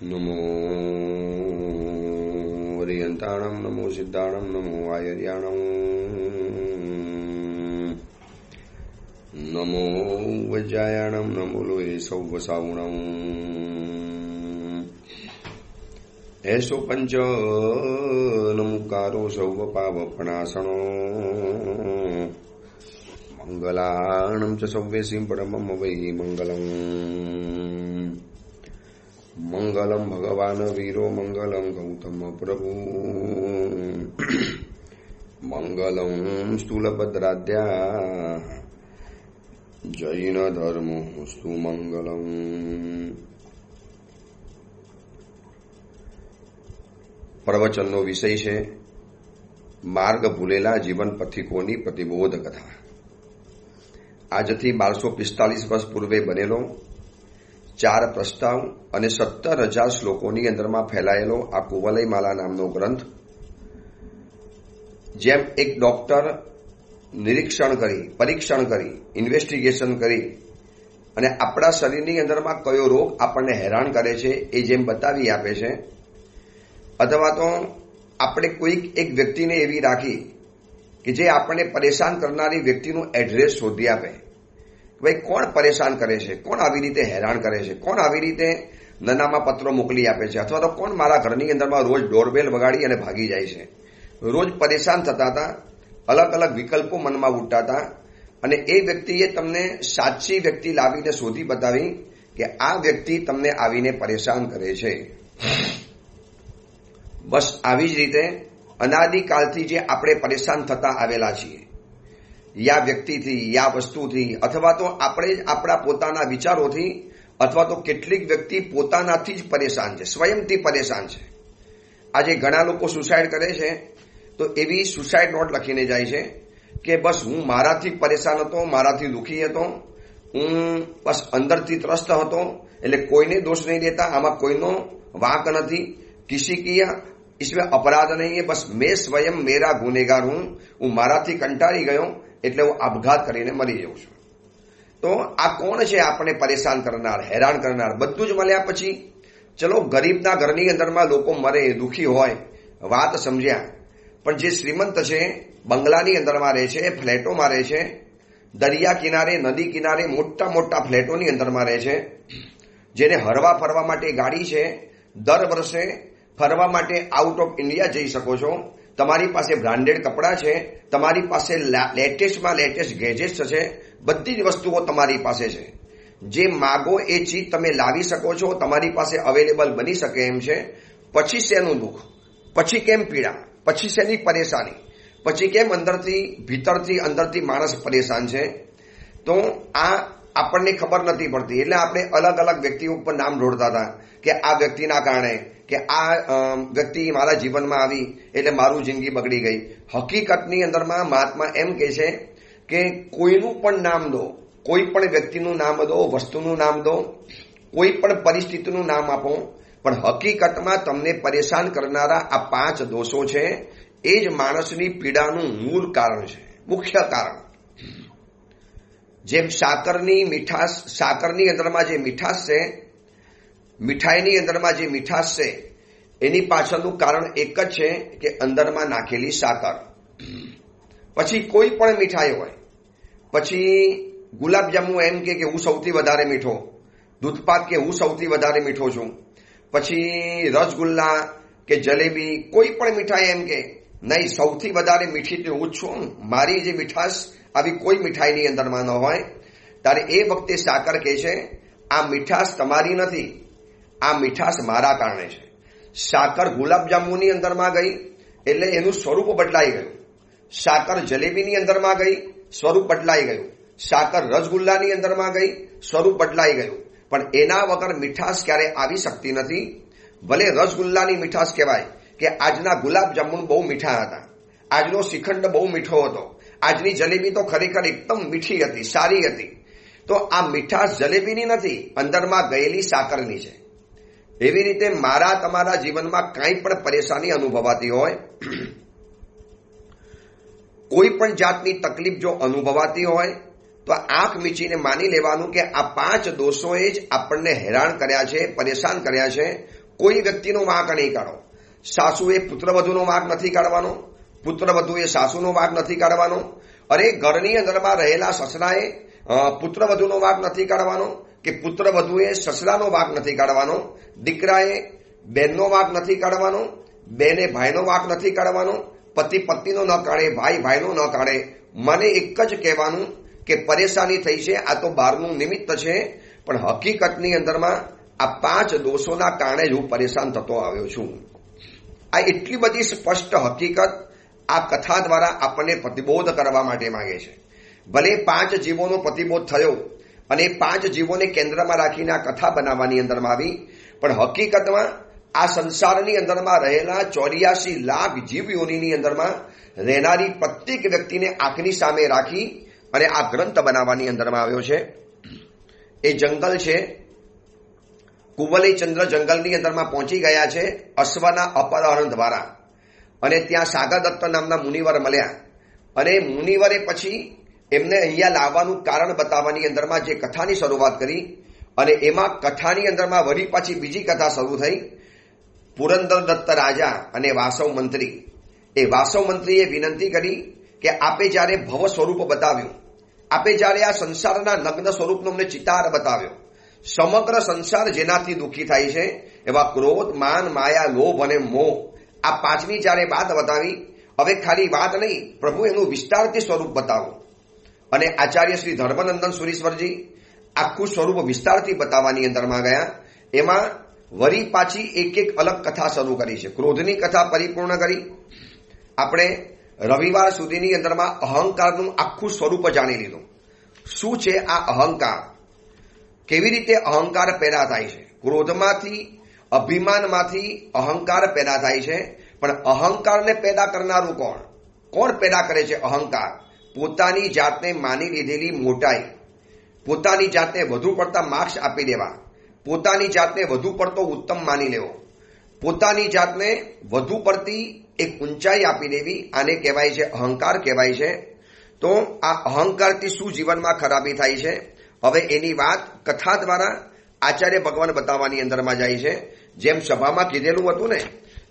નમો વરિયંતાણમ, નમો સિદ્ધાણમ, નમો આયર્યાણમ, નમો વજ્જાયાણમ, નમો લોહે સૌવસાવણમ. એસો પંચ નમુકારો સૌવ પાવપણાસણો મંગલાણમ ચ સૌવેસીમ પરમમ વૈ મંગલમ. મંગલમ ભગવાન વીરો, મંગલમ ગૌતમ પ્રભુ, મંગલમ સ્થૂલભદ્રાદ્યા જૈન ધર્મોસ્તુ મંગલમ. પ્રવચનનો વિષય છે માર્ગ ભૂલેલા જીવન પથિકોની પ્રતિબોધ કથા. આજથી 1245 વર્ષ પૂર્વે બનેલો 4 પ્રસ્તાવ અને 17,000 શ્લોકોની અંદરમાં ફેલાયેલો આ કુવલયમાલા નામનો ગ્રંથ, જેમ એક ડોક્ટર નિરીક્ષણ કરી, પરીક્ષણ કરી, ઇન્વેસ્ટિગેશન કરી અને આપણા શરીરની અંદરમાં કયો રોગ આપણને હેરાન કરે છે એ જેમ બતાવી આપે છે, અથવા તો આપણે કોઈક એક વ્યક્તિને એવી રાખી કે જે આપણને પરેશાન કરનારી વ્યક્તિનું એડ્રેસ શોધી આપે, ભાઈ કોણ પરેશાન કરે છે, કોણ આવી રીતે હેરાન કરે છે, કોણ આવી રીતે નનામાં પત્રો મોકલી આપે છે, અથવા તો કોણ મારા ઘરની અંદરમાં રોજ ડોરબેલ વગાડી અને ભાગી જાય છે. રોજ પરેશાન થતા હતા, અલગ અલગ વિકલ્પો મનમાં ઉઠતા હતા, અને એ વ્યક્તિએ તમને સાચી વ્યક્તિ લાવીને શોધી બતાવી કે આ વ્યક્તિ તમને આવીને પરેશાન કરે છે. બસ આવી જ રીતે અનાદિકાલથી જે આપણે પરેશાન થતા આવેલા છીએ, યા વ્યક્તિથી, યા વસ્તુથી, અથવા તો આપણે જ આપણા પોતાના વિચારોથી, અથવા તો કેટલીક વ્યક્તિ પોતાનાથી જ પરેશાન છે, સ્વયંથી પરેશાન છે. આજે ઘણા લોકો સુસાઇડ કરે છે તો એવી સુસાઇડ નોટ લખીને જાય છે કે બસ હું મારાથી પરેશાન હતો, મારાથી દુઃખી હતો, હું બસ અંદરથી ત્રસ્ત હતો, એટલે કોઈને દોષ નહીં દેતા, આમાં કોઈનો વાંક નથી, કિસી કિયા इसमें अपराध नहीं है, बस मैं स्वयं मेरा गुનેગાર હું મારાથી કંટાળી ગયો એટલે હું આપઘાત કરીને મરી જાઉં છું. તો આ કોણ છે આપણે પરેશાન કરનાર, હેરાન કરનાર? બધું જ મળ્યા પછી ચલો ગરીબના ઘરની અંદરમાં લોકો મરે, દુઃખી હોય, વાત સમજ્યા, પણ જે શ્રીમંત છે, બંગલાની અંદરમાં રહે છે, ફ્લેટોમાં રહે છે, દરિયા કિનારે, નદી કિનારે મોટા મોટા ફ્લેટોની અંદરમાં રહે છે, જેને હરવા ફરવા માટે ગાડી છે, દર વર્ષે ફરવા માટે આઉટ ઓફ ઇન્ડિયા જઈ શકો છો, તમારી પાસે બ્રાન્ડેડ કપડાં છે, તમારી પાસે લેટેસ્ટમાં લેટેસ્ટ ગેજેટ્સ છે, બધી જ વસ્તુઓ તમારી પાસે છે, જે માગો એ ચીજ તમે લાવી શકો છો, તમારી પાસે અવેલેબલ બની શકે એમ છે. પછી શેનું દુઃખ, પછી કેમ પીડા, પછી શેની પરેશાની, પછી કેમ ભીતરથી અંદરથી માણસ પરેશાન છે? તો આ આપણને ખબર નથી પડતી. એટલે આપણે અલગ અલગ વ્યક્તિઓ ઉપર નામ ઢોળતા હતા કે આ વ્યક્તિના કારણે, કે આ વ્યક્તિ મારા જીવનમાં આવી એટલે મારું જિંદગી બગડી ગઈ. હકીકતની અંદરમાં મહાત્મા એમ કહે છે કે કોઈનું પણ નામ દો, કોઈ પણ વ્યક્તિનું નામ દો, વસ્તુનું નામ દો, કોઈ પણ પરિસ્થિતિનું નામ આપો, પણ હકીકતમાં તમને પરેશાન કરનારા આ 5 દોષો છે, એ જ માણસની પીડાનું મૂળ કારણ છે, મુખ્ય કારણ. જેમ સાકરની મીઠાશ, સાકરની અંદરમાં જે મીઠાશ છે, મીઠાઈની અંદરમાં જે મીઠાશ છે, એની પાછળનું કારણ એક જ છે કે અંદરમાં નાખેલી સાકર. પછી કોઈ પણ મીઠાઈ હોય, પછી ગુલાબજાંબુ એમ કે હું સૌથી વધારે મીઠો, દૂધપાક કે હું સૌથી વધારે મીઠો છું, પછી રસગુલ્લા કે જલેબી, કોઈ પણ મીઠાઈ એમ કે નહીં સૌથી વધારે મીઠી તો હું જ છું, મારી જે મીઠાશ આવી કોઈ મીઠાઈની અંદરમાં ન હોય. ત્યારે એ વખતે સાકર કહે છે આ મીઠાશ તમારી નથી, આ મીઠાશ મારા કારણે છે. સાકર ગુલાબજાંબુની અંદરમાં ગઈ એટલે એનું સ્વરૂપ બદલાઈ ગયું, સાકર જલેબીની અંદરમાં ગઈ, સ્વરૂપ બદલાઈ ગયું, સાકર રસગુલ્લાની અંદરમાં ગઈ, સ્વરૂપ બદલાઈ ગયું. પણ એના વગર મીઠાશ ક્યારે આવી શકતી નથી. ભલે રસગુલ્લાની મીઠાશ કહેવાય કે આજના ગુલાબજાંબુ બહુ મીઠા હતા, આજનો શ્રીખંડ બહુ મીઠો હતો, આજની જલેબી તો ખરેખર એકદમ મીઠી હતી, સારી હતી. તો આ મીઠાશ જલેબીની નથી, અંદરમાં ગયેલી સાકરની છે. એવી રીતે મારા તમારા જીવનમાં કાંઈ પણ પરેશાની અનુભવાતી હોય, કોઈ પણ જાતની તકલીફ જો અનુભવાતી હોય તો આંખ મીચીને માની લેવાનું કે આ 5 દોષોએ જ આપણને હેરાન કર્યા છે, પરેશાન કર્યા છે. કોઈ વ્યક્તિનો વાંક નહીં કાઢો. સાસુએ પુત્રવધુનો વાંક નથી કાઢવાનો, પુત્રવધુએ સાસુનો વાંક નથી કાઢવાનો. અરે ઘરની અંદરમાં રહેલા સસરાએ પુત્રવધુનો વાંક નથી કાઢવાનો કે પુત્રવધુએ સસરાનો વાંક નથી કાઢવાનો. દીકરાએ બહેનનો વાંક નથી કાઢવાનો, બેને ભાઈનો વાંક નથી કાઢવાનો, પતિ પત્નીનો ન કાઢે, ભાઈ ભાઈનો ન કાઢે. મને એક જ કહેવાનું કે પરેશાની થઈ છે, આ તો બહારનું નિમિત્ત છે, પણ હકીકતની અંદરમાં આ 5 દોષોના કારણે જ હું પરેશાન થતો આવ્યો છું. આ એટલી બધી સ્પષ્ટ હકીકત આ કથા દ્વારા આપણને પ્રતિબોધ કરવા માટે માંગે છે. ભલે 5 જીવોનો પ્રતિબોધ થયો અને 5 જીવોને કેન્દ્રમાં રાખીને આ કથા બનાવવાની અંદરમાં આવી, પણ હકીકતમાં આ સંસારની અંદરમાં રહેલા 84 લાખ જીવ યોનિની અંદરમાં રહેનારી પ્રત્યેક વ્યક્તિને આંખની સામે રાખી અને આ ગ્રંથ બનાવવાની અંદરમાં આવ્યો છે. એ જંગલ છે, કુવલયચંદ્ર જંગલની અંદરમાં પહોંચી ગયા છે અશ્વના અપહરણ દ્વારા, અને ત્યાં સાગરદત્ત નામના મુનિવર મળ્યા, અને મુનિવરે પછી એમને અહીંયા લાવવાનું કારણ બતાવવાની અંદરમાં જે કથાની શરૂઆત કરી, અને એમાં કથાની અંદરમાં વળી પાછી બીજી કથા શરૂ થઈ. પુરંદરદત્ત રાજા અને વાસવ મંત્રી, એ વાસવ મંત્રીએ વિનંતી કરી કે આપે જ્યારે ભવ સ્વરૂપ બતાવ્યું, આપે જ્યારે આ સંસારના નગ્ન સ્વરૂપનો અમને ચિતાર બતાવ્યો, સમગ્ર સંસાર જેનાથી દુઃખી થાય છે એવા ક્રોધ, માન, માયા, લોભ અને મોહ, આ 5ની જ્યારે વાત બતાવી, હવે ખાલી વાત નહીં, પ્રભુ એનું વિસ્તારથી સ્વરૂપ બતાવો. અને આચાર્ય શ્રી ધર્મનંદન સુરીશ્વરજી આખું સ્વરૂપ વિસ્તારથી બતાવવાની અંદરમાં ગયા. એમાં વળી પાછી એક એક અલગ કથા શરૂ કરી છે. ક્રોધની કથા પરિપૂર્ણ કરી. આપણે રવિવાર સુધીની અંદરમાં અહંકારનું આખું સ્વરૂપ જાણી લીધું. શું છે આ અહંકાર, કેવી રીતે અહંકાર પેદા થાય છે. ક્રોધમાંથી, અભિમાનમાંથી અહંકાર પેદા થાય છે. પણ અહંકારને પેદા કરનારું કોણ? કોણ પેદા કરે છે અહંકાર? પોતાની જાતને માની લીધેલી મોટાઈ, પોતાની જાતને વધુ પડતા માર્ક્સ આપી દેવા, પોતાની જાતને વધુ પડતો ઉત્તમ માની લેવો, પોતાની જાતને વધુ પડતી એક ઊંચાઈ આપી દેવી, આને કહેવાય છે અહંકાર કહેવાય છે. તો આ અહંકારથી શું જીવનમાં ખરાબી થાય છે, હવે એની વાત કથા દ્વારા આચાર્ય ભગવાન બતાવવાની અંદરમાં જાય છે. જેમ સભામાં કીધેલું હતું ને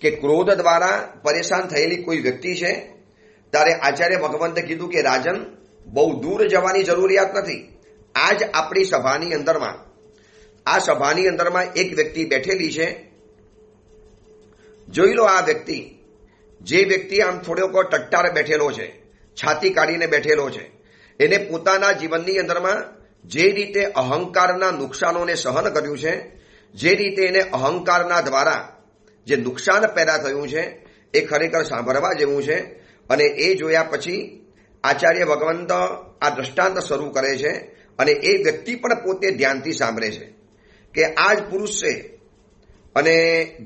કે ક્રોધ દ્વારા પરેશાન થયેલી કોઈ વ્યક્તિ છે, ત્યારે આચાર્ય ભગવંતે કીધું કે રાજન, બહુ દૂર જવાની જરૂરિયાત નથી. આજ આપણી સભાની અંદરમાં, આ સભાની અંદરમાં એક વ્યક્તિ બેઠેલી છે. જોઈ લો આ વ્યક્તિ, જે વ્યક્તિ આમ થોડોક ટટ્ટાર બેઠેલો છે, છાતી કાઢીને બેઠેલો છે, એને પોતાના જીવનની અંદરમાં જે રીતે અહંકારના નુકસાનોને સહન કર્યું છે, જે રીતે એને અહંકારના દ્વારા જે નુકસાન પેદા થયું છે, એ ખરેખર સાંભળવા જેવું છે. અને એ જોયા પછી આચાર્ય ભગવંત આ દ્રષ્ટાંત શરૂ કરે છે, અને એ વ્યક્તિ પણ પોતે ધ્યાનથી સાંભળે છે કે આ જ પુરુષ છે, અને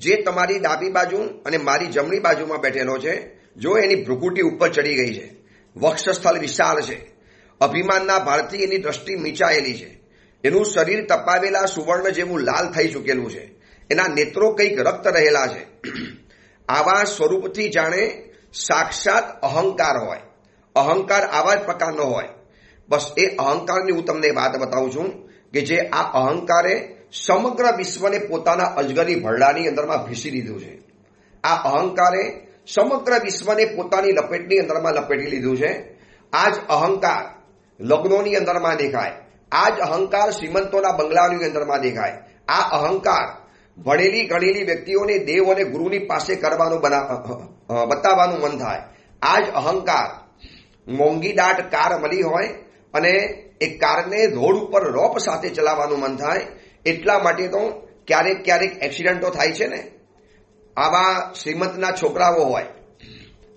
જે તમારી ડાબી બાજુ અને મારી જમણી બાજુમાં બેઠેલો છે, જો એની ભ્રુકુટી ઉપર ચડી ગઈ છે, વક્ષસ્થળ વિશાળ છે, અભિમાનના ભારથી એની દ્રષ્ટિ મીચાયેલી છે, એનું શરીર તપાવેલા સુવર્ણ જેવું લાલ થઈ ચૂકેલું છે, એના નેત્રો કંઈક રક્ત રહેલા છે. આવા સ્વરૂપથી જાણે સાક્ષાત અહંકાર હોય. અહંકાર આવા જ પ્રકારનો હોય. બસ એ અહંકારની હું તમને વાત બતાવું છું કે જે આ અહંકારે સમગ્ર વિશ્વને પોતાના અજગરી ભરડાની અંદરમાં ભીસી દીધું છે. આ અહંકારે સમગ્ર વિશ્વને પોતાની લપેટની અંદરમાં લપેટી લીધું છે. આ જ અહંકાર લગ્નોની અંદરમાં દેખાય, આ જ અહંકાર શ્રીમંતોના બંગલાની અંદરમાં દેખાય. આ અહંકાર ભણેલી ગણેલી વ્યક્તિઓને દેવ અને ગુરુની પાસે કરવાનું બતાવવાનું મન થાય. આ જ અહંકાર મોંઘી દાટ કાર મળી હોય અને એ કારને રોડ ઉપર રોપ સાથે ચલાવવાનું મન થાય. એટલા માટે તો ક્યારેક ક્યારેક એક્સિડન્ટો થાય છે ને. આવા શ્રીમંતના છોકરાઓ હોય,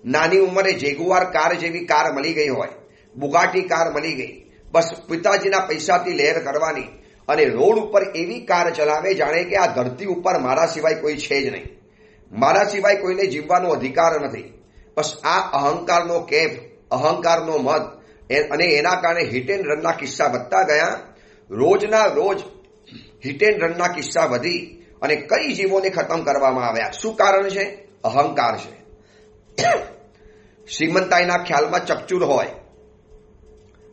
નાની ઉંમરે જેગુઆર કાર જેવી કાર મળી ગઈ હોય, બુગાટી કાર મળી ગઈ, બસ પિતાજીના પૈસાથી લહેર કરવાની, અને રોડ ઉપર એવી કાર ચલાવે જાણે કે આ ધરતી ઉપર મારા સિવાય કોઈ છે જ નહીં, મારા સિવાય કોઈને જીવવાનો અધિકાર નથી. બસ આ અહંકારનો કેફ, અહંકારનો મત, અને એના કારણે હિટ એન્ડ રનના કિસ્સા વધતા ગયા. રોજના રોજ હિટ એન્ડ રનના કિસ્સા વધી અને કઈ જીવોને ખતમ કરવામાં આવ્યા. શું કારણ છે? અહંકાર છે. શ્રીમંતાઈના ખ્યાલમાં ચકચૂર હોય,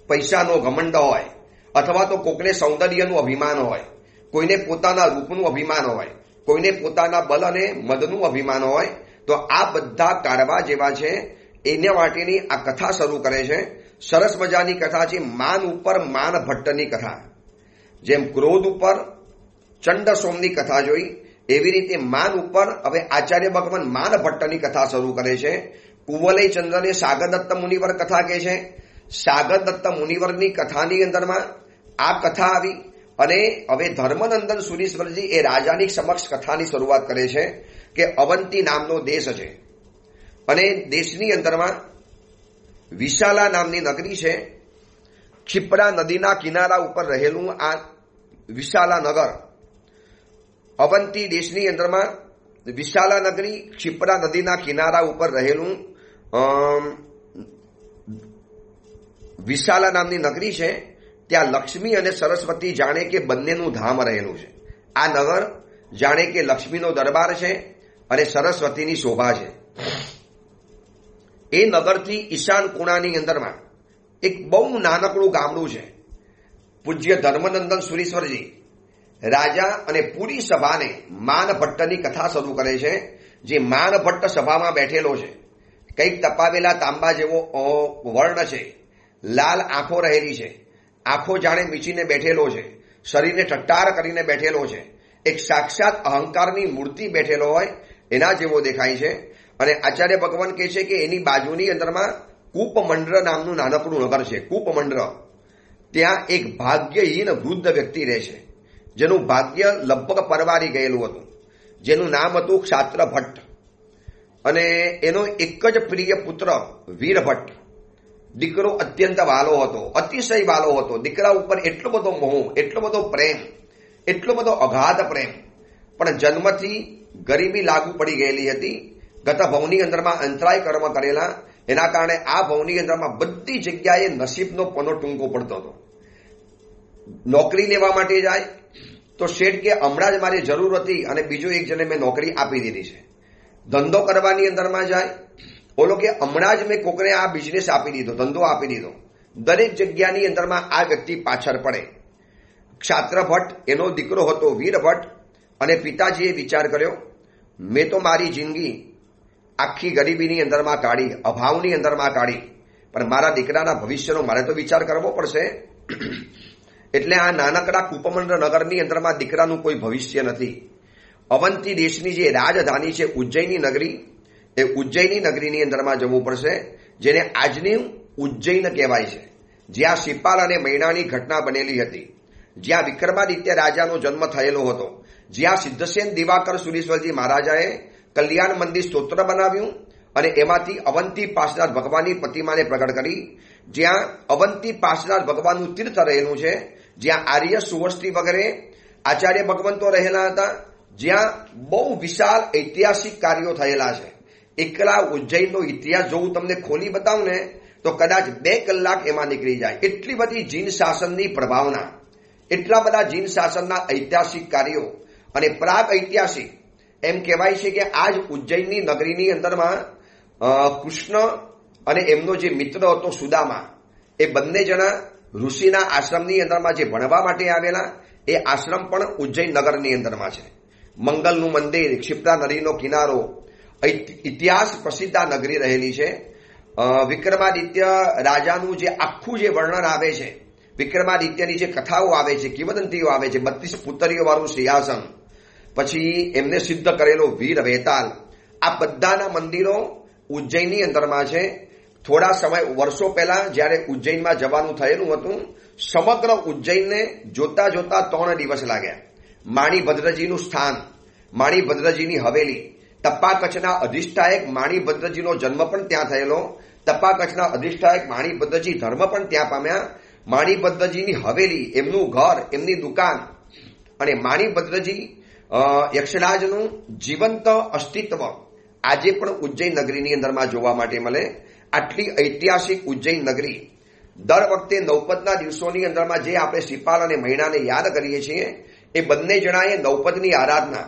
પૈસાનો ઘમંડ હોય, અથવા તો કોકને સૌંદર્યનું અભિમાન હોય, કોઈને પોતાના રૂપનું અભિમાન હોય, કોઈને પોતાના બલ અને મદનું અભિમાન હોય, તો આ બધા કાઢવા જેવા છે. એના માટેની આ કથા શરૂ કરે છે. સરસ મજાની કથા છે. માન ઉપર માન ભટ્ટની કથા. જેમ ક્રોધ ઉપર ચંડ સોમની કથા જોઈ, એવી રીતે માન ઉપર હવે આચાર્ય ભગવાન માન ભટ્ટની કથા શરૂ કરે છે. કુવલય ચંદ્રને સાગરદત્ત મુનિવર કથા કહે છે. સાગરદત્ત મુનિવરની કથાની અંદરમાં આ કથા આવી અને હવે ધર્મનંદન સુરીશ્વરજી એ રાજાની સમક્ષ કથાની શરૂઆત કરે છે કે અવંતી નામનો દેશ છે અને દેશની અંદરમાં વિશાલા નામની નગરી છે. ક્ષિપ્રા નદીના કિનારા ઉપર રહેલું આ વિશાલા નગર, અવંતી દેશની અંદરમાં વિશાલા નગરી, ક્ષિપ્રા નદીના કિનારા ઉપર રહેલું વિશાલા નામની નગરી છે. ત્યાં લક્ષ્મી અને સરસ્વતી જાણે કે બંનેનું ધામ રહેલું છે. આ નગર જાણે કે લક્ષ્મીનો દરબાર છે અને સરસ્વતીની શોભા છે. એ નગરથી ઈશાન ખૂણાની અંદરમાં એક બહુ નાનકડું ગામડું છે. પૂજ્ય ધર્મનંદન સુરીશ્વરજી રાજા અને પૂરી સભાને માન ભટ્ટની કથા શરૂ કરે છે. જે માન ભટ્ટ સભામાં બેઠેલો છે, કંઈક તપાવેલા તાંબા જેવો વર્ણ છે, લાલ આંખો રહેલી છે, આંખો જાણે મીચીને બેઠેલો છે, શરીરને ઠટ્ટાર કરીને બેઠેલો છે, એક સાક્ષાત અહંકારની મૂર્તિ બેઠેલો હોય એના જેવો દેખાય છે. અને આચાર્ય ભગવાન કહે છે કે એની બાજુની અંદરમાં કૂપમંડ્ર નામનું નાનકડું નગર છે. કૂપમંડ્ર, ત્યાં એક ભાગ્યહીન વૃદ્ધ વ્યક્તિ રહે છે, જેનું ભાગ્ય લગભગ પરવારી ગયેલું હતું, જેનું નામ હતું ક્ષાત્ર ભટ્ટ. અને એનો એક જ પ્રિય પુત્ર વીર ભટ્ટ. દીકરો અત્યંત વાલો હતો, અતિશય વાલો હતો. દીકરા ઉપર એટલો બધો મોહ, એટલો બધો પ્રેમ, એટલો બધો અગાધ પ્રેમ, પણ જન્મથી ગરીબી લાગુ પડી ગયેલી હતી. ગત ભવની અંદરમાં અંતરાય કર્મ કરેલા, એના કારણે આ ભવની અંદરમાં બધી જગ્યાએ નસીબનો પનો ટૂંકો પડતો હતો. નોકરી લેવા માટે જાય તો શેઠ કે હમણાં જ મારી જરૂર હતી અને બીજો એક જણે મેં નોકરી આપી દીધી છે. ધંધો કરવાની અંદરમાં જાય, ઓલો કે હમણાં જ મેં કોકને આ બિઝનેસ આપી દીધો, ધંધો આપી દીધો. દરેક જગ્યાની અંદરમાં આ વ્યક્તિ પાછળ પડે. ક્ષાત્ર ભટ્ટ એનો દીકરો હતો વીર ભટ્ટ, અને પિતાજીએ વિચાર કર્યો, મેં તો મારી જિંદગી આખી ગરીબીની અંદરમાં કાઢી, અભાવની અંદરમાં કાઢી, પણ મારા દીકરાના ભવિષ્યનો મારે તો વિચાર કરવો પડશે. એટલે આ નાનકડા કૂપમંડળ નગરની અંદરમાં દીકરાનું કોઈ ભવિષ્ય નથી. અવંતી દેશની જે રાજધાની છે ઉજ્જૈની નગરી, એ ઉજ્જૈની નગરીની અંદરમાં જવું પડશે, જેને આજની ઉજ્જૈન કહેવાય છે, જ્યાં શિપાલ અને મૈનાની ઘટના બનેલી હતી, જ્યાં વિક્રમાદિત્ય રાજાનો જન્મ થયેલો હતો, જ્યાં સિદ્ધસેન દિવાકર સુરીશ્વરજી મહારાજાએ કલ્યાણ મંદિર સ્તોત્ર બનાવ્યું અને એમાંથી અવંતી પાર્શ્વનાથ ભગવાનની પ્રતિમાને પ્રગટ કરી, જ્યાં અવંતી પાર્શ્વનાથ ભગવાનનું તીર્થ રહેલું છે, જ્યાં આર્ય સુવસ્તી વગેરે આચાર્ય ભગવંતો રહેલા હતા, જ્યાં બહુ વિશાળ ઐતિહાસિક કાર્યો થયેલા છે. એકલા ઉજ્જૈનનો ઇતિહાસ જો હું તમને ખોલી બતાવું ને તો કદાચ 2 કલાક એમાં નીકળી જાય. એટલી બધી જીન શાસનની પ્રભાવના, એટલા બધા જીન શાસનના ઐતિહાસિક કાર્યો અને પ્રાગ ઐતિહાસિક એમ કહેવાય છે કે આજ ઉજ્જૈનની નગરીની અંદરમાં કૃષ્ણ અને એમનો જે મિત્ર હતો સુદામા, એ બંને જણા ઋષિના આશ્રમની અંદરમાં જે ભણવા માટે આવેલા, એ આશ્રમ પણ ઉજ્જૈન નગરની અંદરમાં છે. મંગલનું મંદિર, ક્ષિપ્રા નદીનો કિનારો, ઇતિહાસ પ્રસિદ્ધ આ નગરી રહેલી છે. વિક્રમાદિત્ય રાજાનું જે આખું જે વર્ણન આવે છે, વિક્રમાદિત્યની જે કથાઓ આવે છે, કિંવદંતીઓ આવે છે, 32 પુતરીઓ વાળું સિંહાસન, પછી એમને સિદ્ધ કરેલો વીર વેતાલ, આ બધાના મંદિરો ઉજ્જૈનની અંદરમાં છે. થોડા સમય વર્ષો પહેલા જ્યારે ઉજ્જૈનમાં જવાનું થયેલું હતું, સમગ્ર ઉજ્જૈનને જોતા જોતા 3 દિવસ લાગ્યા. માણીભદ્રજીનું સ્થાન, માણીભદ્રજીની હવેલી, તપાકચ્છના અધિષ્ઠાયક માણીભદ્રજીનો જન્મ પણ ત્યાં થયેલો, તપાકચ્છના અધિષ્ઠાયક માણીભદ્રજી ધર્મ પણ ત્યાં પામ્યા. માણીભદ્રજીની હવેલી, એમનું ઘર, એમની દુકાન અને માણીભદ્રજી યક્ષરાજનું જીવંત અસ્તિત્વ આજે પણ ઉજ્જૈન નગરીની અંદરમાં જોવા માટે મળે. આટલી ઐતિહાસિક ઉજ્જૈન નગરી, દર વખતે નવપદના દિવસોની અંદરમાં જે આપણે શિપાલ અને મૈનાને યાદ કરીએ છીએ, એ બંને જણાએ નવપદની આરાધના,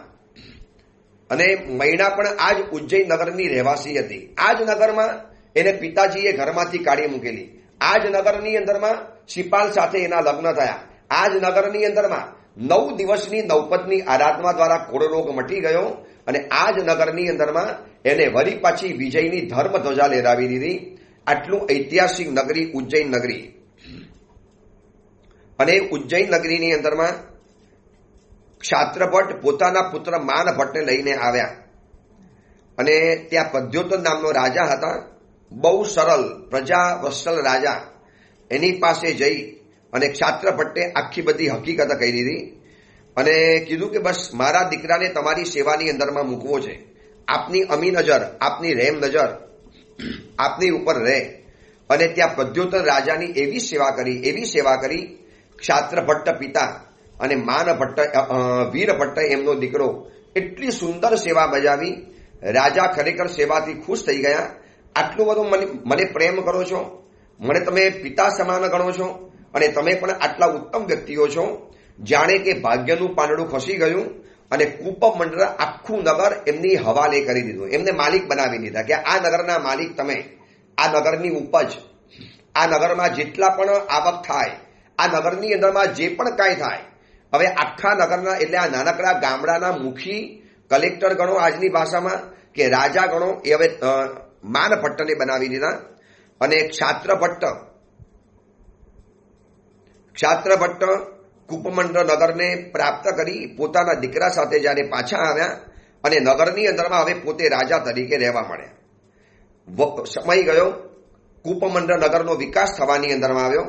અને મૈના પણ આ જ ઉજ્જૈન નગરની રહેવાસી હતી. આ જ નગરમાં એને પિતાજીએ ઘરમાંથી કાઢી મૂકેલી. આ જ નગરની અંદરમાં શિપાલ સાથે એના લગ્ન થયા. આ જ નગરની અંદરમાં 9 દિવસની નવપદની આરાધના દ્વારા કોળ રોગ મટી ગયો અને આ જ નગરની અંદરમાં એને વળી પાછી વિજયની ધર્મ ધ્વજા લહેરાવી દીધી. આટલું ઐતિહાસિક નગરી ઉજ્જૈન નગરી. અને ઉજ્જૈન નગરીની અંદરમાં ક્ષાત્રભટ્ટ પોતાના પુત્ર માનભટ્ટને લઈને આવ્યા અને ત્યાં પદ્યોતન નામનો રાજા હતા, બહુ સરળ પ્રજા વત્સલ રાજા. એની પાસે જઈ અને ક્ષાત્રભટ્ટે આખી બધી હકીકત કહી દીધી અને કીધું કે બસ મારા દીકરાને તમારી સેવાની અંદરમાં મૂકવો છે. આપની અમી નજર, આપની રહેમ નજર આપની ઉપર રહે. અને ત્યાં પદ્યોતન રાજાની એવી સેવા કરી ક્ષાત્રભટ્ટ પિતા અને માનભટ્ટ વીરભટ્ટ એમનો દીકરો એટલી સુંદર સેવા બજાવી. રાજા ખરેખર સેવાથી ખુશ થઈ ગયા. આટલું બધું મને પ્રેમ કરો છો, મને તમે પિતા સમાન ગણો છો અને તમે પણ આટલા ઉત્તમ વ્યક્તિઓ છો. જાણે કે ભાગ્યનું પાંદડું ખસી ગયું અને કૂપમંડળ આખું નગર એમની હવાલે કરી દીધું. એમને માલિક બનાવી દીધા કે આ નગરના માલિક તમે, આ નગરની ઉપજ, આ નગરમાં જેટલા પણ આવક થાય, આ નગરની અંદરમાં જે પણ કાંઈ થાય, હવે આખા નગરના એટલે આ નાનકડા ગામડાના મુખી, કલેક્ટર ગણો આજની ભાષામાં કે રાજા ગણો, એ હવે માનભટ્ટને બનાવી દીધા. અને ક્ષાત્રભટ્ટ કૂપમંડળ નગરને પ્રાપ્ત કરી પોતાના દીકરા સાથે જ્યારે પાછા આવ્યા અને નગરની અંદરમાં હવે પોતે રાજા તરીકે રહેવા માંડ્યા. સમય ગયો, કૂપમંડળ નગરનો વિકાસ થવાની અંદરમાં આવ્યો.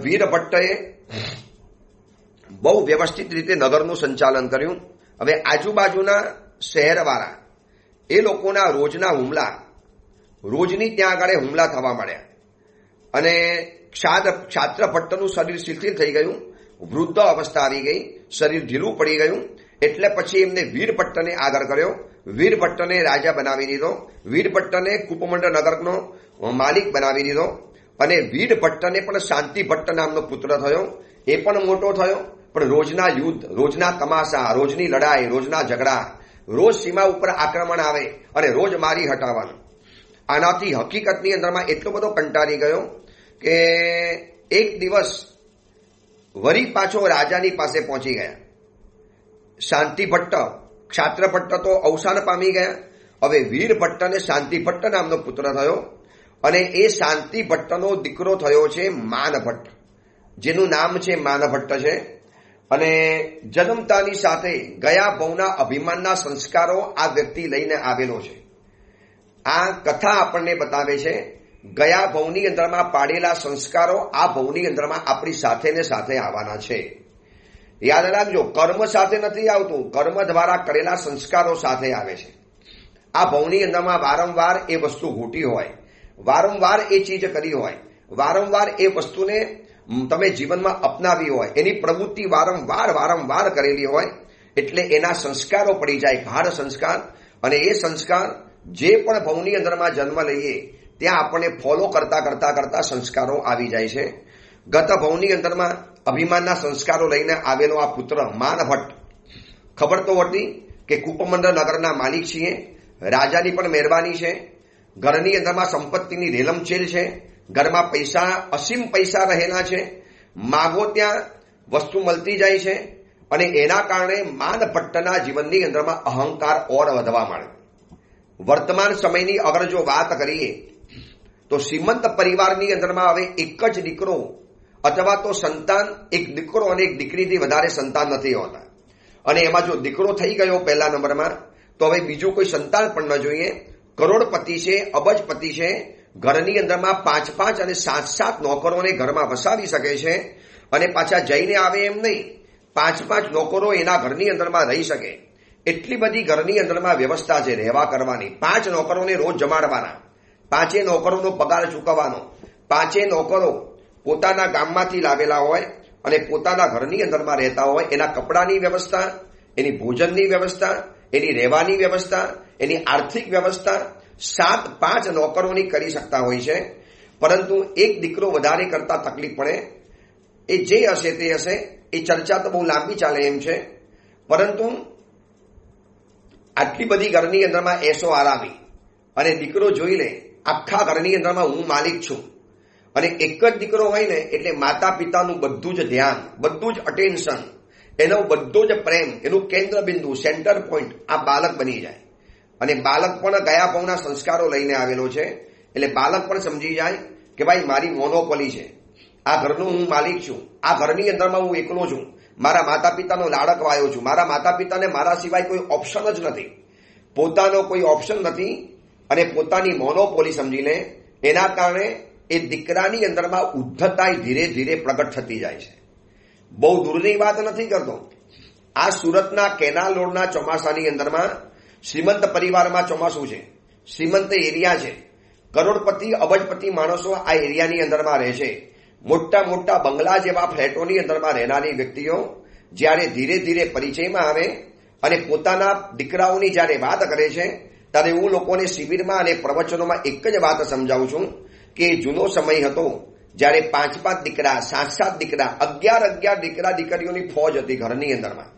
વીરભટ્ટએ બહુ વ્યવસ્થિત રીતે નગરનું સંચાલન કર્યું. હવે આજુબાજુના શહેરવાળા એ લોકોના રોજની ત્યાં આગળ હુમલા થવા માંડ્યા અને ક્ષાત્રભટ્ટનું શરીર શિથિલ થઈ ગયું, વૃદ્ધ અવસ્થા આવી ગઈ, શરીર ઢીલું પડી ગયું. એટલે પછી એમને વીરભટ્ટને આગળ કર્યો, વીરભટ્ટને રાજા બનાવી દીધો, વીરભટ્ટને કૂપમંડળ નગરનો માલિક બનાવી દીધો અને વીરભટ્ટને પણ શાંતિભટ્ટ નામનો પુત્ર થયો. એ પણ મોટો થયો, પણ રોજના યુદ્ધ, રોજના તમાશા, રોજની લડાઈ, રોજના ઝઘડા, રોજ સીમા ઉપર આક્રમણ આવે અને રોજ મારી હટાવવાનું. આનાથી હકીકતની અંદરમાં એટલો બધો કંટાળી ગયો કે એક દિવસ વળી પાછો રાજાની પાસે પહોંચી ગયા. શાંતિભટ્ટ, ક્ષાત્રભટ્ટ તો અવસાન પામી ગયા. હવે વીરભટ્ટને શાંતિભટ્ટ નામનો પુત્ર થયો અને એ શાંતિભટ્ટનો દીકરો થયો છે માનભટ્ટ, જેનું નામ છે માનભટ્ટ છે. અને જન્મતાની સાથે ગયા ભવના અભિમાનના સંસ્કારો આ વ્યક્તિ લઈને આવેલો છે. આ કથા આપણને બતાવે છે ગયા ભવની અંદરમાં પાડેલા સંસ્કારો આ ભવની અંદરમાં આપણી સાથે ને સાથે આવવાના છે. યાદ રાખજો, કર્મ સાથે નથી આવતું, કર્મ દ્વારા કરેલા સંસ્કારો સાથે આવે છે. આ ભવની અંદરમાં વારંવાર એ વસ્તુ ઘૂંટી હોય, વારંવાર એ ચીજ કરી હોય, વારંવાર એ વસ્તુને તમે જીવનમાં અપનાવી હોય, એની પ્રવૃત્તિ વારંવાર કરેલી હોય, એટલે એના સંસ્કારો પડી જાય, ગાઢ સંસ્કાર. અને એ સંસ્કાર જે પણ ભવની અંદરમાં જન્મ લઈએ ત્યાં આપણને ફોલો કરતા સંસ્કારો આવી જાય છે. ગત ભવની અંદરમાં અભિમાનના સંસ્કારો લઈને આવેલો આ પુત્ર માનભટ્ટ, ખબર તો હતી કે કૂપમંડળ નગરના માલિક છીએ, રાજાની પણ મહેરબાની છે, ઘરની અંદરમાં સંપત્તિની રેલમછેલ છે, ઘરમાં પૈસા, અસીમ પૈસા રહેલા છે, માગો ત્યાં વસ્તુ મળતી જાય છે. અને એના કારણે માનભટ્ટના જીવનની અંદરમાં અહંકાર ઓર વધવા માંડ્યો. વર્તમાન સમયની અગર જો વાત કરીએ તો શ્રીમંત પરિવારની અંદરમાં હવે એક જ દીકરો અથવા તો સંતાન, એક દીકરો અને એક દીકરીથી વધારે સંતાન નથી હોતા. અને એમાં જો દીકરો થઈ ગયો પહેલા નંબરમાં તો હવે બીજું કોઈ સંતાન પણ ન જોઈએ. કરોડપતિ છે, અબજપતિ છે, ઘરની અંદરમાં 5 અને 7 નોકરોને ઘરમાં વસાવી શકે છે અને પાછા જઈને આવે એમ નહીં, 5 નોકરો એના ઘરની અંદરમાં રહી શકે એટલી બધી ઘરની અંદરમાં વ્યવસ્થા છે રહેવા કરવાની. 5 નોકરોને રોજ જમાડવાના, 5 નોકરોનો પગાર ચૂકવવાનો, 5 નોકરો પોતાના ગામમાંથી લાવેલા હોય અને પોતાના ઘરની અંદરમાં રહેતા હોય. એના કપડાની વ્યવસ્થા, એની ભોજનની વ્યવસ્થા, એની રહેવાની વ્યવસ્થા, એની આર્થિક વ્યવસ્થા 5 નોકરોની કરી શકતા હોય છે. પરંતુ એક દીકરો વધારે કરતા તકલીફ પડે. એ જે હશે તે હશે, એ ચર્ચા તો બહુ લાંબી ચાલે એમ છે. પરંતુ આટલી બધી ઘરની અંદરમાં એસો આરામી અને દીકરો જોઈ લે આખા ઘરની અંદરમાં હું માલિક છું. અને એક જ દીકરો હોય ને એટલે માતા પિતાનું બધું જ ધ્યાન, બધું જ અટેન્શન એનો બધો જ પ્રેમ, એનું કેન્દ્ર બિંદુ, સેન્ટર પોઈન્ટ આ બાળક બની જાય. અને બાળક પણ ગયા ભાવના સંસ્કારો લઈને આવેલો છે. એટલે બાળક પણ સમજી જાય કે ભાઈ મારી મોનોપોલી છે, આ ઘરનું હું માલિક છું, આ ઘરની અંદરમાં હું એકલો છું, મારા માતા પિતાનો લાડક વાયો છું, મારા માતા પિતાને મારા સિવાય કોઈ ઓપ્શન જ નથી, પોતાનો કોઈ ઓપ્શન નથી. અને પોતાની મોનોપોલી સમજી લે. એના કારણે એ દીકરાની અંદરમાં ઉદ્ધતાઈ ધીરે ધીરે પ્રગટ થતી જાય છે. બહુ દૂરની વાત નથી કરતો. આ સુરતના કેનાલ રોડના ચોમાસાની અંદરમાં શ્રીમંત પરિવારમાં ચોમાસું છે, શ્રીમંત એરિયા છે, કરોડપતિ અબજપતિ માણસો આ એરિયાની અંદરમાં રહે છે. મોટા મોટા બંગલા જેવા ફ્લેટોની અંદરમાં રહેનારી વ્યક્તિઓ જ્યારે ધીરે ધીરે પરિચયમાં આવે અને પોતાના દીકરાઓની જ્યારે વાત કરે છે ત્યારે હું લોકોને શિબિરમાં અને પ્રવચનોમાં એક જ વાત સમજાવું છું કે જૂનો સમય હતો જ્યારે 5 દીકરા, 7 દીકરા, 11 દીકરા દીકરીઓની ફોજ હતી ઘરની અંદરમાં.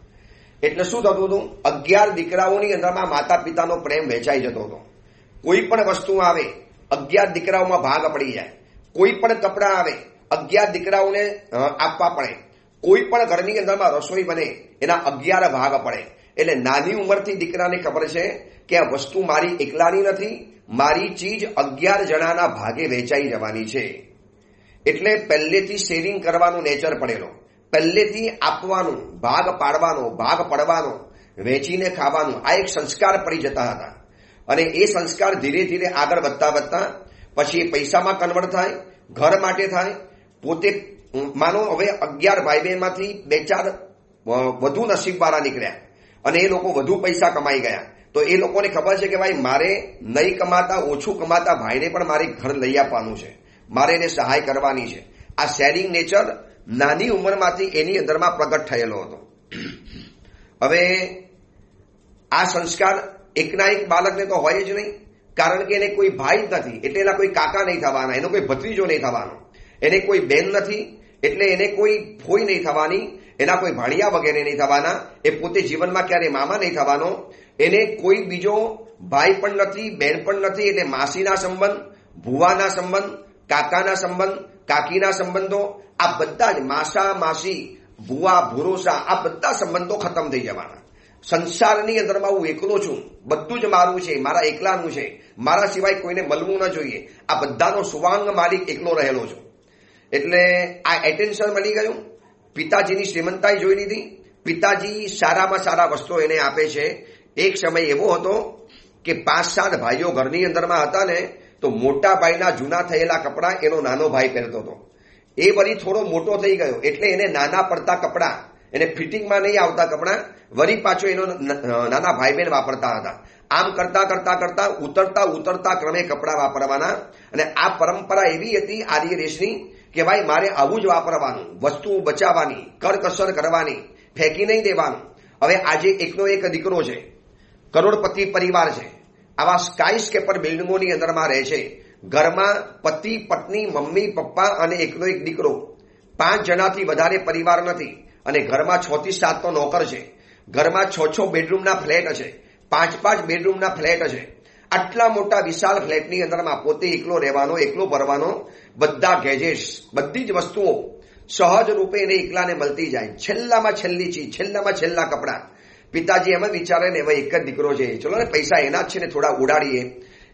એટલે શું થતું હતું? 11 દીકરાઓની અંદરમાં માતા પિતાનો પ્રેમ વહેંચાઈ જતો હતો. કોઈ પણ વસ્તુ આવે 11 દીકરાઓમાં ભાગ પડી જાય. કોઈ પણ કપડા આવે 11 દીકરાઓને આપવા પડે. કોઈ પણ ઘરની અંદરમાં રસોઈ બને એના 11 ભાગ પડે. એટલે નાની ઉંમરથી દીકરાને ખબર છે કે આ વસ્તુ મારી એકલાની નથી, મારી ચીજ 11 જણાના ભાગે વહેંચાઈ જવાની છે. એટલે પહેલેથી શેરિંગ કરવાનું નેચર પડેલો, પહેલેથી આપવાનું, ભાગ પાડવાનો, ભાગ પડવાનો, વેચીને ખાવાનું, આ એક સંસ્કાર પડી જતા હતા. અને એ સંસ્કાર ધીરે ધીરે આગળ વધતા વધતા પછી એ પૈસામાં કન્વર્ટ થાય, ઘર માટે થાય. પોતે માનો હવે 11 ભાઈ બહેનમાંથી 2-4 વધુ નસીબવાળા નીકળ્યા અને એ લોકો વધુ પૈસા કમાઈ ગયા. તો એ લોકોને ખબર છે કે ભાઈ મારે નહીં કમાતા, ઓછું કમાતા ભાઈને પણ મારે ઘર લઈ આપવાનું છે, મારે એને સહાય કરવાની છે. આ શેરિંગ નેચર નાની ઉંમરમાંથી એની અંદરમાં પ્રગટ થયેલો હતો. હવે આ સંસ્કાર એકના એક બાળકને તો હોય જ નહીં, કારણ કે એને કોઈ ભાઈ જ નથી એટલે એના કોઈ કાકા નહીં થવાના, એનો કોઈ ભત્રીજો નહીં થવાનો, એને કોઈ બેન નથી એટલે એને કોઈ ફોઈ નહીં થવાની, એના કોઈ ભાણિયા વગેરે નહીં થવાના, એ પોતે જીવનમાં ક્યારે મામા નહીં થવાનો, એને કોઈ બીજો ભાઈ પણ નથી, બેન પણ નથી. એટલે માસીના સંબંધ, ભુવાના સંબંધ, કાકાના સંબંધ, કાકીના સંબંધો, આ બધા જ માસા માસી, ભુવા ભુરોસા, આ બધા સંબંધો ખતમ થઈ જવાના. સંસારની અંદરમાં હું એકલો છું, બધું જ મારું છે, મારા એકલાનું છે, મારા સિવાય કોઈને મળવું ન જોઈએ, આ બધાનો સુવાંગ માલિક એકલો રહેલો છું. એટલે આ એટેન્શન મળી ગયું. પિતાજીની શ્રીમંતાઈ જોઈ લીધી. પિતાજી સારામાં સારા વસ્ત્રો એને આપે છે. એક સમય એવો હતો કે 5-7 ભાઈઓ ઘરની અંદરમાં હતા ને, તો મોટા ભાઈના જૂના થયેલા કપડાં એનો નાનો ભાઈ પહેરતો હતો. એ વળી થોડો મોટો થઈ ગયો એટલે એને નાના પડતા કપડાં, એને ફિટિંગમાં નહીં આવતા કપડાં વળી પાછો એનો નાના ભાઈ બહેન વાપરતા હતા. આમ કરતા કરતા કરતા ઉતરતા ક્રમે કપડાં વાપરવાના. અને આ પરંપરા એવી હતી આર્ય દેશની કે ભાઈ મારે આવું જ વાપરવાનું, વસ્તુઓ બચાવવાની, કરકસર કરવાની, ફેંકી નહીં દેવાનું. હવે આજે એકનો એક દીકરો છે, કરોડપતિ પરિવાર છે, આવા સ્કાય સ્કેપર બિલ્ડિંગોની અંદરમાં રહે છે. ઘરમાં પતિ, પત્ની, મમ્મી, પપ્પા અને એકનો એક દીકરો, 5 જણાથી વધારે પરિવાર નથી. અને ઘરમાં 6 થી 7 તો નોકર છે. ઘરમાં 6 બેડરૂમના ફ્લેટ છે, 5 બેડરૂમના ફ્લેટ છે. આટલા મોટા વિશાળ ફ્લેટની અંદરમાં પોતે એકલો રહેવાનો, એકલો ભરવાનો, બધા ગેજેટ્સ, બધી જ વસ્તુઓ સહજ રૂપે એને એકલાને મળતી જાય. છેલ્લામાં છેલ્લી ચીજ, છેલ્લામાં છેલ્લા કપડાં. પિતાજી એમ જ વિચારે ને હવે એક જ દીકરો છે, ચલો ને પૈસા એના જ છે ને થોડા ઉડાડીએ.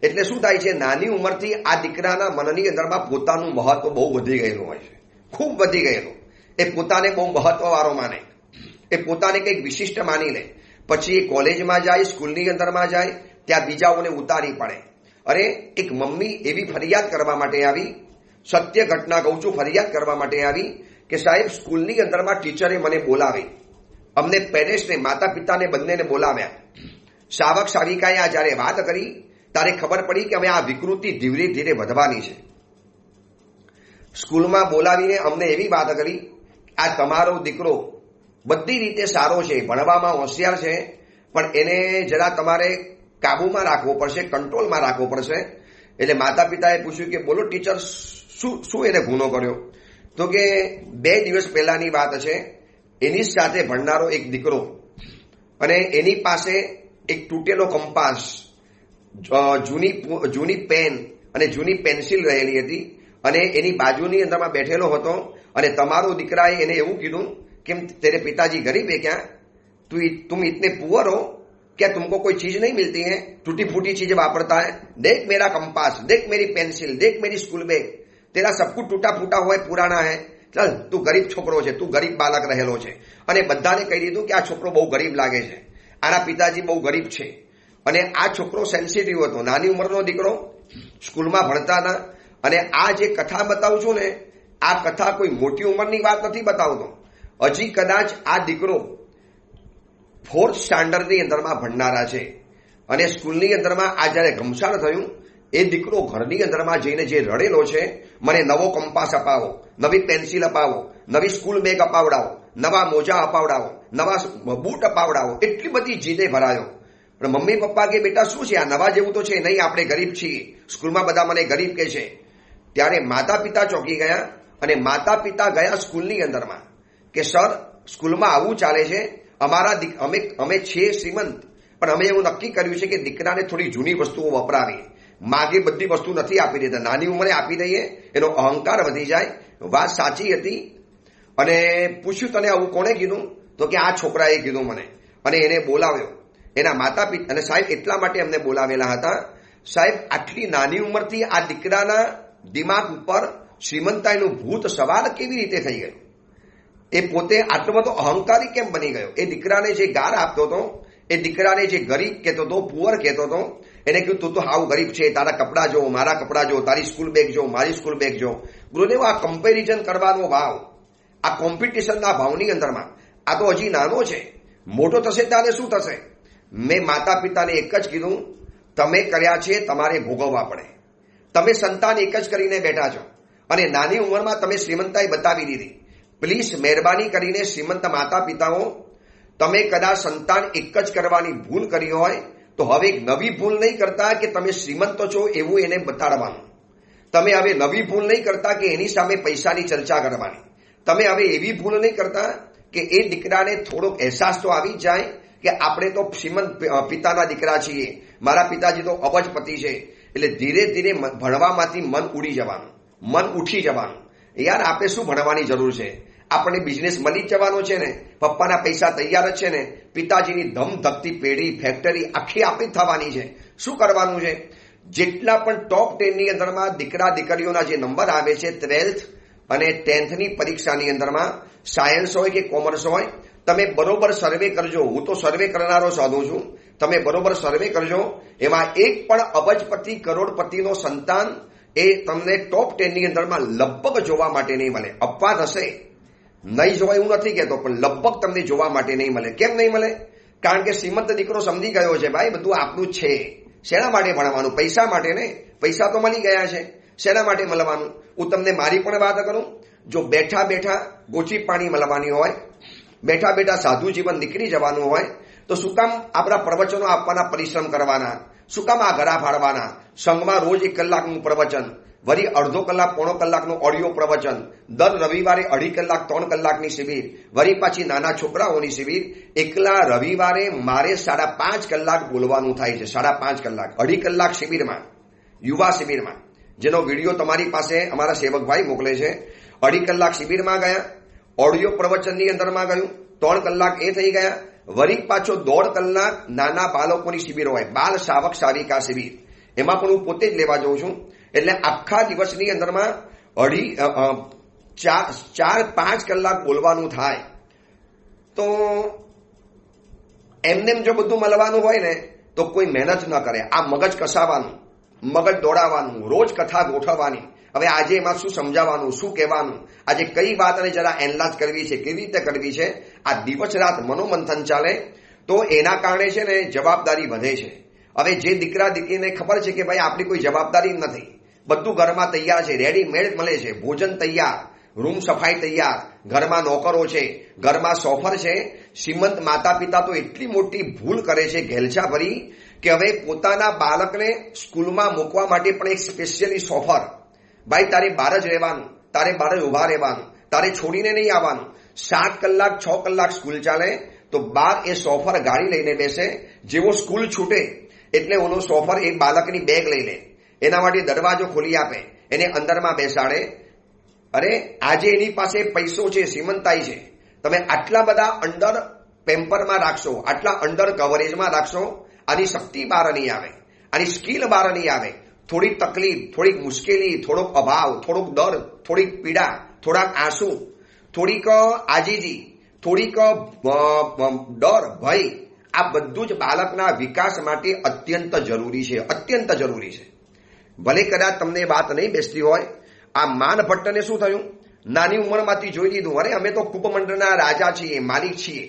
એટલે શું થાય છે, નાની ઉંમરથી આ દીકરાના મનની અંદરમાં પોતાનું મહત્વ બહુ વધી ગયેલું હોય છે, ખૂબ વધી ગયેલું. એ પોતાને બહુ મહત્વવાળો માને, એ પોતાને કંઈક વિશિષ્ટ માની લે. પછી એ કોલેજમાં જાય, સ્કૂલની અંદરમાં જાય, ત્યાં બીજાઓને ઉતારી પડે. અરે એક મમ્મી એવી ફરિયાદ કરવા માટે આવી, સત્ય ઘટના કહું છું, ફરિયાદ કરવા માટે આવી કે સાહેબ સ્કૂલની અંદરમાં ટીચરે મને બોલાવી, અમને પેરેન્ટ્સને, માતા પિતાને બંનેને બોલાવ્યા. શાવક શાવિકાએ આ જ્યારે વાત કરી ત્યારે ખબર પડી કે હવે આ વિકૃતિ ધીરે ધીરે વધવાની છે. સ્કૂલમાં બોલાવીને અમને એવી વાત કરી, આ તમારો દીકરો બધી રીતે સારો છે, ભણવામાં હોશિયાર છે, પણ એને જરા તમારે કાબુમાં રાખવો પડશે, કંટ્રોલમાં રાખવો પડશે. એટલે માતા પિતાએ પૂછ્યું કે બોલો ટીચર શું એને ગુનો કર્યો? તો કે 2 દિવસ પહેલાની વાત છે. એની સાથે ભણનારો એક દીકરો અને એની પાસે એક તૂટેલો કંપાસ, જૂની પેન અને જૂની પેન્સિલ રહેલી હતી અને એની બાજુની અંદરમાં બેઠેલો હતો. અને તમારો દીકરાએ એને એવું કીધું किम तेरे पिताजी गरीब है क्या, तुम इतने पुअर हो क्या, तुमको कोई चीज नहीं मिलती है, टूटी फूटी चीजें वापरता है, देख मेरा कंपास, देख मेरी पेंसिल, देख मेरी स्कूल बैग, तेरा सब कुछ टूटा फूटा हुआ पुराना है, चल તું ગરીબ છોકરો છે, તું ગરીબ બાળક રહેલો છે. અને બધાને કહી દીધું કે આ છોકરો બહુ ગરીબ લાગે છે, આના પિતાજી બહુ ગરીબ છે. અને આ છોકરો સેન્સિટિવ હતો, નાની ઉંમરનો દીકરો, સ્કૂલમાં ભણતા હતા. અને આ જે કથા બતાવું છું ને, આ કથા કોઈ મોટી ઉંમરની વાત નથી બતાવતો. હજી કદાચ આ દીકરો 4th સ્ટાન્ડર્ડની અંદરમાં ભણનારા છે. અને સ્કૂલની અંદરમાં આ જયારે ઘમસાણ થયું, એ દીકરો ઘરની અંદરમાં જઈને જે રડેલો છે, મને નવો કંપાસ અપાવો, નવી પેન્સિલ અપાવો, નવી સ્કૂલ બેગ અપાવડાવો, નવા મોજા અપાવડાવો, નવા બૂટ અપાવડાવો, એટલી બધી જીદે ભરાયો. પણ મમ્મી પપ્પા કે બેટા શું છે, આ નવા જેવું તો છે નહીં, આપણે ગરીબ છીએ, સ્કૂલમાં બધા મને ગરીબ કહે છે. ત્યારે માતા પિતા ચોંકી ગયા અને માતા પિતા ગયા સ્કૂલની અંદરમાં કે સર સ્કૂલમાં આવું ચાલે છે, અમે છીએ શ્રીમંત, પણ અમે એવું નક્કી કર્યું છે કે દીકરાને થોડી જૂની વસ્તુઓ વપરાવીએ, માગે બધી વસ્તુ નથી આપી દેતા, નાની ઉંમરે આપી દઈએ, એનો અહંકાર વધી જાય. વાત સાચી હતી. અને પૂછ્યું તને આવું કોણે કીધું, તો કે આ છોકરાએ કીધું મને. અને એને બોલાવ્યો એના માતા પિતા. અને સાહેબ એટલા માટે અમને બોલાવેલા હતા, સાહેબ આટલી નાની ઉંમરથી આ દીકરાના દિમાગ ઉપર શ્રીમંતાઈનું ભૂત સવાર કેવી રીતે થઈ ગયું, એ પોતે આટલો બધો અહંકારી કેમ બની ગયો. એ દીકરાને જે ગાર આપતો હતો, એ દીકરાને જે ગરીબ કહેતો હતો, પુઅર કહેતો હતો, એને કહ્યું તું તો હાવ ગરીબ છે, તારા કપડાં જો, મારા કપડાં જો, તારી સ્કૂલ બેગ જો, મારી સ્કૂલ બેગ જો. ગુરુદેવ આ કમ્પેરિઝન કરવાનો ભાવ, આ કોમ્પિટિશનના ભાવની અંદરમાં આ તો હજી નાનો છે, મોટો થશે ત્યારે શું થશે. મેં માતા પિતાને એક જ કીધું, તમે કર્યા છે તમારે ભોગવવા પડે. તમે સંતાન એક જ કરીને બેઠા છો અને નાની ઉંમરમાં તમે શ્રીમંતાઈ બતાવી દીધી. પ્લીઝ મહેરબાની કરીને શ્રીમંત માતા પિતાઓ, તમે કદાચ સંતાન એક જ કરવાની ભૂલ કરી હોય તો હવે નવી ભૂલ નહીં કરતા કે તમે શ્રીમંત છો એવું એને બતાડવાનું. તમે હવે નવી ભૂલ નહીં કરતા કે એની સામે પૈસાની ચર્ચા કરવાની. તમે હવે એવી ભૂલ નહીં કરતા કે એ દીકરાને થોડોક અહેસાસ તો આવી જાય કે આપણે તો શ્રીમંત પિતાના દીકરા છીએ, મારા પિતાજી તો અબજપતિ છે. એટલે ધીરે ધીરે ભણવામાંથી મન ઉડી જવાનું, મન ઉઠી જવાનું. યાર આપણે શું ભણવાની જરૂર છે, આપણે બિઝનેસ મળી જ જવાનો છે ને, પપ્પાના પૈસા તૈયાર જ છે ને, પિતાજીની ધમધકતી પેઢી ફેક્ટરી આખી આપી થવાની છે, શું કરવાનું છે. જેટલા પણ ટોપ 10ની અંદરમાં દીકરા દીકરીઓના જે નંબર આવે છે 12th અને 10thની પરીક્ષાની અંદરમાં, સાયન્સ હોય કે કોમર્સ હોય, તમે બરોબર સર્વે કરજો. હું તો સર્વે કરનારો સાધુ છું, તમે બરોબર સર્વે કરજો. એમાં એક પણ અબજપતિ કરોડપતિનો સંતાન એ તમને ટોપ 10ની અંદરમાં લગભગ જોવા માટે નહીં મળે. અપવાદ હશે, નહીં જોવા એવું નથી કહેતો, પણ લગભગ તમને જોવા માટે નહીં મળે. કેમ નહીં મળે? કારણ કે શ્રીમંત દીકરો સમજી ગયો છે ભાઈ બધું આપણું છે. શેના માટે ભણવાનું? પૈસા માટે ને. પૈસા તો મળી ગયા છે, શેના માટે મળવાનું? હું તમને મારી પણ વાત કરું, જો બેઠા બેઠા ગોચી પાણી મળવાની હોય, બેઠા બેઠા સાધુ જીવન નીકળી જવાનું હોય, તો શું કામ આપણા પ્રવચનો આપવાના પરિશ્રમ કરવાના? શું કામ આ ઘડા ફાડવાના? સંઘમાં રોજ 1 કલાકનું પ્રવચન, વળી અડધો કલાક પોણો કલાકનું ઓડિયો પ્રવચન, દર રવિવારે 2.5 કલાક 3 કલાકની શિબિર, વળી પાછી નાના છોકરાઓની શિબિર. એકલા રવિવારે મારે 5.5 કલાક બોલવાનું થાય છે. 5.5 કલાક, 2.5 કલાક શિબિરમાં, યુવા શિબિરમાં, જેનો વિડીયો તમારી પાસે અમારા સેવકભાઈ મોકલે છે. 2.5 કલાક શિબિરમાં ગયા, ઓડિયો પ્રવચનની અંદરમાં ગયું, 3 કલાક એ થઈ ગયા. વળી પાછો 1.5 કલાક નાના બાળકોની શિબિર હોય, બાલ શાવક શાવિકા શિબિર, એમાં પણ હું પોતે જ લેવા જઉં છું. એટલે આખા દિવસની અંદરમાં 4-5 કલાક બોલવાનું થાય. તો એમને જો બધું મળવાનું હોય ને તો કોઈ મહેનત ન કરે. આ મગજ કસાવાનું, મગજ દોડાવવાનું, રોજ કથા ગોઠવવાની. હવે આજે એમાં શું સમજાવવાનું, શું કહેવાનું, આજે કઈ વાતને જરા એનલાજ કરવી છે, કેવી રીતે કરવી છે, આ દિવસ રાત મનોમંથન ચાલે. તો એના કારણે છે ને જવાબદારી વધે છે. હવે જે દીકરા દીકરીને ખબર છે કે ભાઈ આપણી કોઈ જવાબદારી નથી, બધું ઘરમાં તૈયાર છે, રેડીમેડ મળે છે, ભોજન તૈયાર, રૂમ સફાઈ તૈયાર, ઘરમાં નોકરો છે, ઘરમાં સોફર છે. શ્રીમંત માતા પિતા તો એટલી મોટી ભૂલ કરે છે ઘેલછા ભરી કે હવે પોતાના બાળકને સ્કૂલમાં મૂકવા માટે પણ એક સ્પેશિયલી સોફર. ભાઈ તારે બહાર જ રહેવાનું, તારે બહાર જ ઉભા રહેવાનું, તારે છોડીને નહીં આવવાનું. 7 કલાક 6 કલાક સ્કૂલ ચાલે તો બહાર એ સોફર ગાડી લઈને બેસે. જેવો સ્કૂલ છૂટે એટલે ઓનો સોફર એ બાળકની બેગ લઈ લે, એના માટે દરવાજો ખોલી આપે, એને અંદરમાં બેસાડે. અરે આજે એની પાસે પૈસો છે, શ્રીમંતાઈ છે. તમે આટલા બધા અંડર પેમ્પરમાં રાખશો, આટલા અંડર કવરેજમાં રાખશો, આની શક્તિ બહાર નહીં આવે, આની સ્કિલ બહાર નહીં આવે. થોડીક તકલીફ, થોડીક મુશ્કેલી, થોડોક અભાવ, થોડોક દર્દ, થોડીક પીડા, થોડાક આંસુ, થોડીક આજીજી, થોડીક ડર, ભય, આ બધું જ બાળકના વિકાસ માટે અત્યંત જરૂરી છે, અત્યંત જરૂરી છે. ભલે કદાચ તમને વાત નહીં બેસતી હોય, આ માન ભટ્ટને શું થયું? નાની ઉંમરમાંથી જોઈ લીધું, અરે અમે તો કૂપમંડળના રાજા છીએ, માલિક છીએ,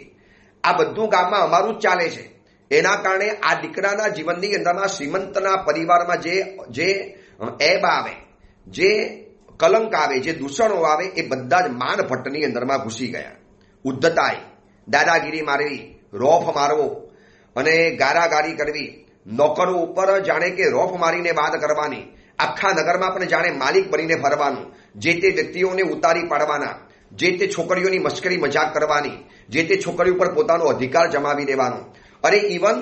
આ બધું ગામમાં અમારું જ ચાલે છે. એના કારણે આ દીકરાના જીવનની અંદરમાં શ્રીમંતના પરિવારમાં જે એબ આવે, જે કલંક આવે, જે દૂષણો આવે, એ બધા જ માન ભટ્ટની અંદરમાં ઘૂસી ગયા. ઉદ્ધતાઈ, દાદાગીરી મારવી, રોફ મારવો અને ગારાગારી કરવી, નોકરો ઉપર જાણે કે રોફ મારીને વાત કરવાની, આખા નગરમાં પણ જાણે માલિક બનીને ફરવાનું, જે તે વ્યક્તિઓને ઉતારી પાડવાના, જે તે છોકરીઓની મશ્કરી મજાક કરવાની, જે તે છોકરી ઉપર પોતાનો અધિકાર જમાવી દેવાનો. અરે ઇવન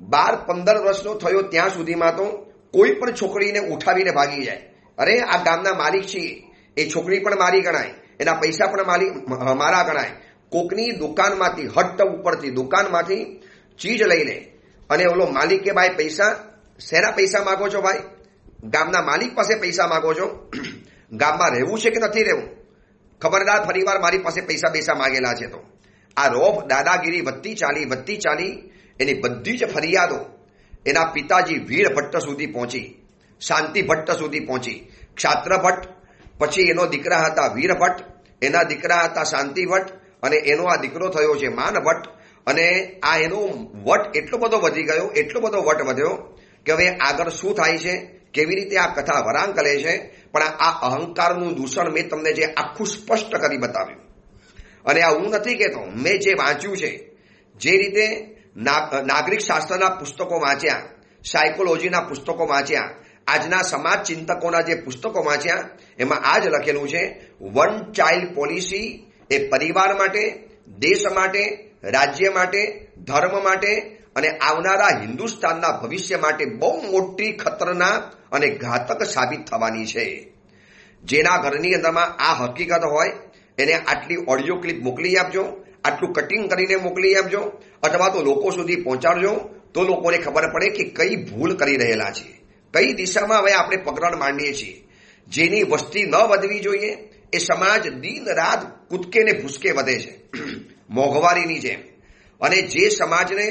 12-15 વર્ષનો થયો ત્યાં સુધીમાં તો કોઈ પણ છોકરીને ઉઠાવીને ભાગી જાય. અરે આ ગામના માલિક છીએ, એ છોકરી પણ મારી ગણાય, એના પૈસા પણ મારા ગણાય. કોકની દુકાનમાંથી, હટ્ટ ઉપરથી દુકાનમાંથી ચીજ લઈ લે અને ઓલો માલિક કે ભાઈ પૈસા, શેના પૈસા માગો છો ભાઈ? ગામના માલિક પાસે પૈસા માગો છો? ગામમાં રહેવું છે કે નથી રહેવું? ખબરદાર ફરીવાર મારી પાસે પૈસા માગેલા છે તો. આ રોફ દાદાગીરી વધતી ચાલી એની બધી જ ફરિયાદો એના પિતાજી વીર ભટ્ટ સુધી પહોંચી, શાંતિ ભટ્ટ સુધી પહોંચી. ક્ષાત્ર ભટ્ટ, પછી એનો દીકરા હતા વીર ભટ્ટ, એના દીકરા હતા શાંતિ ભટ્ટ, અને એનો આ દીકરો થયો છે માન ભટ્ટ. અને આ એનો વટ એટલો બધો વધી ગયો, એટલો બધો વટ વધ્યો કે હવે આગળ શું થાય છે, કેવી રીતે આ કથા વળાંક લે છે. પણ આ અહંકારનું દૂષણ મેં તમને જે આખું સ્પષ્ટ કરી બતાવ્યું. અને આ હું નથી કહેતો, મેં જે વાંચ્યું છે, જે રીતે નાગરિક શાસ્ત્રના પુસ્તકો વાંચ્યા, સાયકોલોજીના પુસ્તકો વાંચ્યા, આજના સમાજ ચિંતકોના જે પુસ્તકો વાંચ્યા, એમાં આ જ લખેલું છે, વન ચાઇલ્ડ પોલિસી એ પરિવાર માટે, દેશ માટે, રાજ્ય માટે, ધર્મ માટે અને આવનારા હિન્દુસ્તાનના ભવિષ્ય માટે બહુ મોટી ખતરનાક અને ઘાતક સાબિત થવાની છે. જેના ઘરની અંદરમાં આ હકીકત હોય એને આટલી ઓડિયો ક્લિપ મોકલી આપજો, આટલું કટિંગ કરીને મોકલી આપજો, અથવા તો લોકો સુધી પહોંચાડજો, તો લોકોને ખબર પડે કે કઈ ભૂલ કરી રહેલા છે, કઈ દિશામાં હવે આપણે પગરણ માંડીએ છીએ. જેની વસ્તી ન વધવી જોઈએ એ સમાજ દિન રાત કૂદકે ને ભૂસકે વધે છે, મોંઘવારીની જેમ. અને જે સમાજને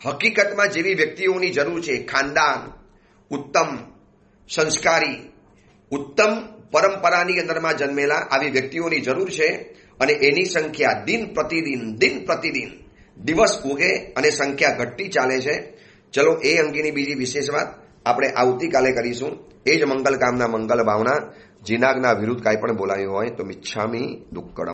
હકીકતમાં જેવી વ્યક્તિઓની જરૂર છે, ખાનદાન, ઉત્તમ સંસ્કારી, ઉત્તમ પરંપરાની અંદરમાં જન્મેલા આવી વ્યક્તિઓની જરૂર છે. અને એની સંખ્યા દિન પ્રતિદિન દિવસ ઉગે અને સંખ્યા ઘટતી ચાલે છે. ચલો એ અંગેની બીજી વિશેષ વાત આપણે આવતીકાલે કરીશું. એ જ મંગલ કામના મંગલ ભાવના. જીનાગના વિરુદ્ધ કાંઈ પણ બોલાયું હોય તો મિચ્છામી દુક્કડમ.